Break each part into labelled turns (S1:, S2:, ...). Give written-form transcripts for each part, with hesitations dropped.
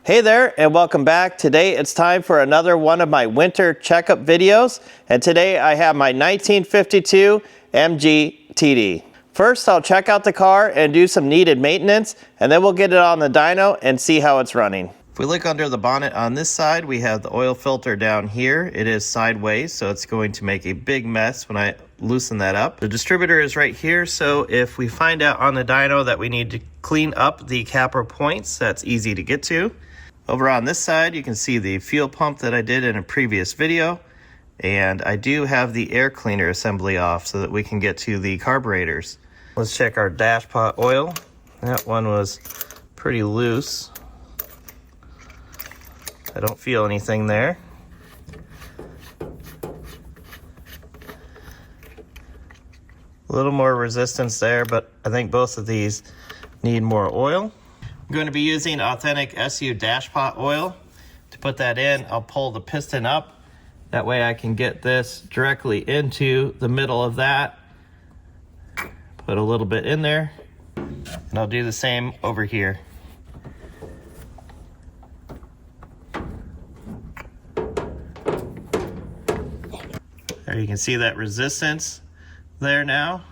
S1: Hey there and welcome back. Today it's time for another one of my winter checkup videos, and today I have my 1952 MG TD. First I'll check out the car and do some needed maintenance, and then we'll get it on the dyno and see how it's running. If we look under the bonnet on this side, we have the oil filter down here. It is sideways, so it's going to make a big mess when I loosen that up. The distributor is right here, so if we find out on the dyno that we need to clean up the capper points, that's easy to get to. Over on this side, you can see the fuel pump that I did in a previous video, and I do have the air cleaner assembly off so that we can get to the carburetors. Let's check our dash pot oil. That one was pretty loose. I don't feel anything there. A little more resistance there, but I think both of these need more oil. I'm going to be using authentic SU dash pot oil. To put that in, I'll pull the piston up. That way I can get this directly into the middle of that. Put a little bit in there, and I'll do the same over here. There you can see that resistance there now.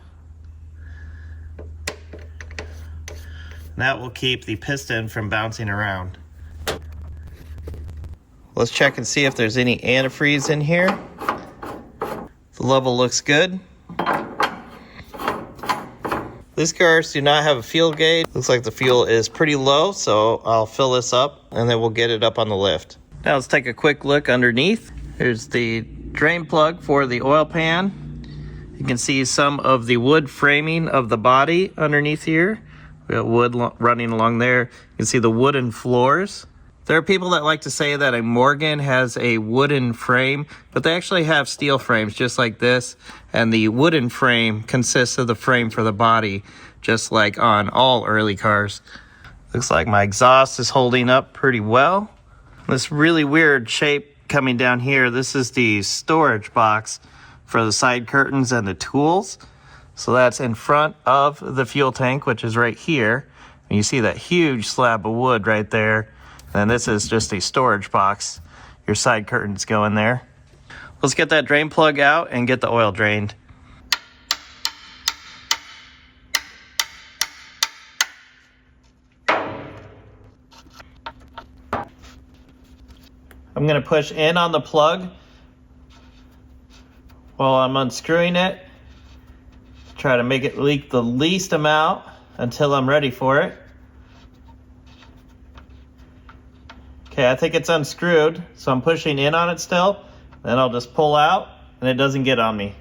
S1: That will keep the piston from bouncing around. Let's check and see if there's any antifreeze in here. The level looks good. These cars do not have a fuel gauge. Looks like the fuel is pretty low, so I'll fill this up and then we'll get it up on the lift. Now let's take a quick look underneath. Here's the drain plug for the oil pan. You can see some of the wood framing of the body underneath here. We got wood running along there. You can see the wooden floors. There are people that like to say that a Morgan has a wooden frame, but they actually have steel frames just like this, and the wooden frame consists of the frame for the body, just like on all early cars. Looks like my exhaust is holding up pretty well. This really weird shape coming down here, this is the storage box for the side curtains and the tools. So that's in front of the fuel tank, which is right here. And you see that huge slab of wood right there. And this is just a storage box. Your side curtains go in there. Let's get that drain plug out and get the oil drained. I'm going to push in on the plug while I'm unscrewing it. Try to make it leak the least amount until I'm ready for it. Okay, I think it's unscrewed, so I'm pushing in on it still. Then I'll just pull out and it doesn't get on me.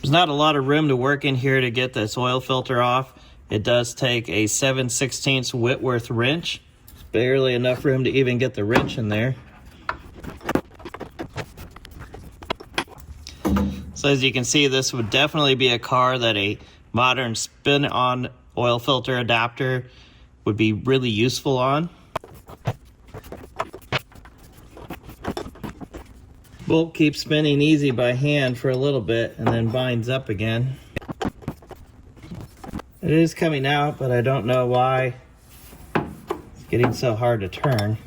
S1: There's not a lot of room to work in here to get this oil filter off. It does take a 7/16 Whitworth wrench. There's barely enough room to even get the wrench in there. So as you can see, this would definitely be a car that a modern spin-on oil filter adapter would be really useful on. Bolt keeps spinning easy by hand for a little bit and then binds up again. It is coming out, but I don't know why it's getting so hard to turn.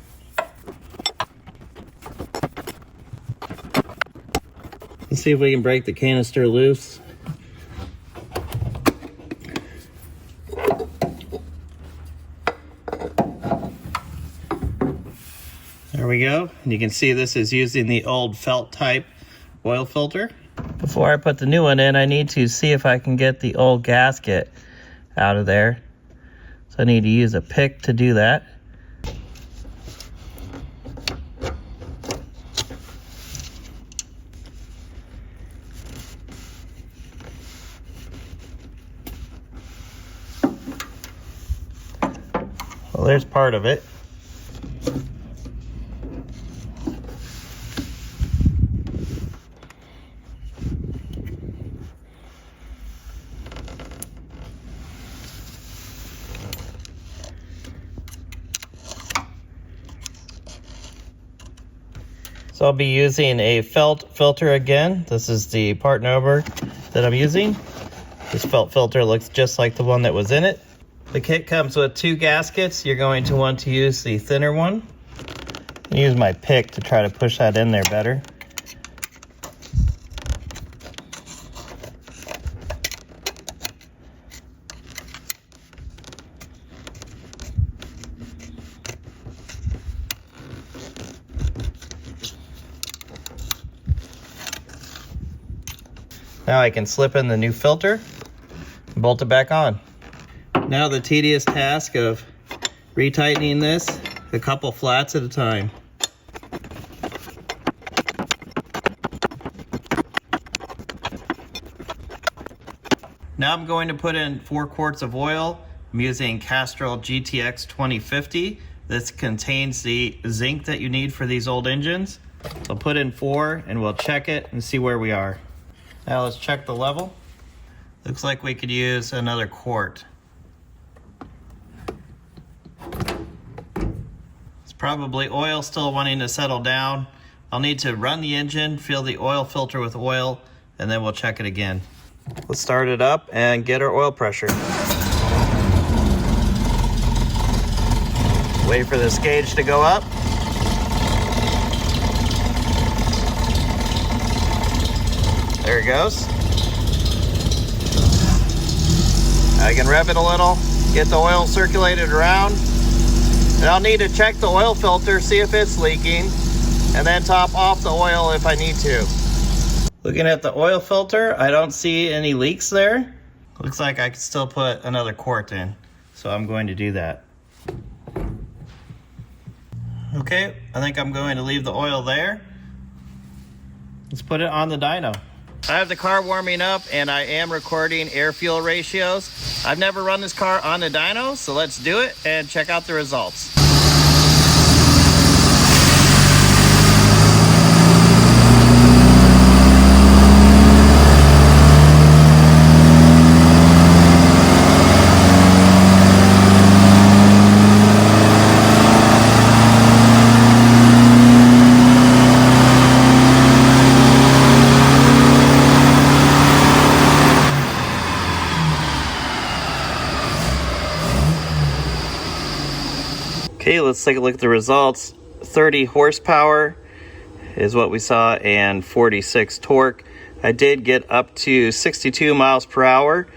S1: Let's see if we can break the canister loose. There we go. And you can see this is using the old felt type oil filter. Before I put the new one in, I need to see if I can get the old gasket out of there. So I need to use a pick to do that. Well, there's part of it. So So I'll be using a felt filter again. This is the part number that I'm using. This felt filter looks just like the one that was in it. The kit comes with 2 gaskets. You're going to want to use the thinner one. Use my pick to try to push that in there better. Now I can slip in the new filter and bolt it back on. Now the tedious task of retightening this a couple flats at a time. Now I'm going to put in 4 quarts of oil. I'm using Castrol GTX 2050. This contains the zinc that you need for these old engines. So I'll put in 4 and we'll check it and see where we are. Now let's check the level. Looks like we could use another quart. It's probably oil still wanting to settle down. I'll need to run the engine, fill the oil filter with oil, and then we'll check it again. Let's start it up and get our oil pressure. Wait for this gauge to go up. There it goes. I can rev it a little, get the oil circulated around. And I'll need to check the oil filter, see if it's leaking, and then top off the oil if I need to. Looking at the oil filter, I don't see any leaks there. Looks like I could still put another quart in, so I'm going to do that. Okay, I think I'm going to leave the oil there. Let's put it on the dyno. I have the car warming up and I am recording air-fuel ratios. I've never run this car on the dyno, so let's do it and check out the results. Okay, let's take a look at the results. 30 horsepower is what we saw and 46 torque. I did get up to 62 miles per hour,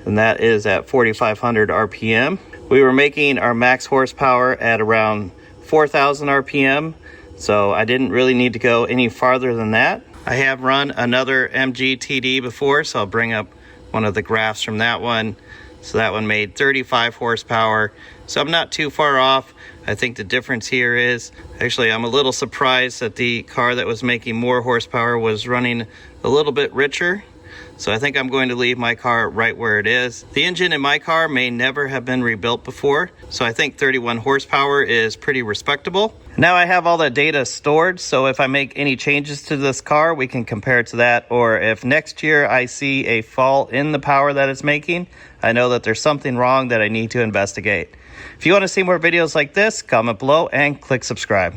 S1: and that is at 4,500 RPM. We were making our max horsepower at around 4,000 RPM, so I didn't really need to go any farther than that. I have run another MG before, so I'll bring up one of the graphs from that one. So that one made 35 horsepower. So I'm not too far off. I think the difference here is, actually I'm a little surprised that the car that was making more horsepower was running a little bit richer. So I think I'm going to leave my car right where it is. The engine in my car may never have been rebuilt before, so I think 31 horsepower is pretty respectable. Now I have all the data stored, so if I make any changes to this car, we can compare it to that, or if next year I see a fall in the power that it's making, I know that there's something wrong that I need to investigate. If you want to see more videos like this, comment below and click subscribe.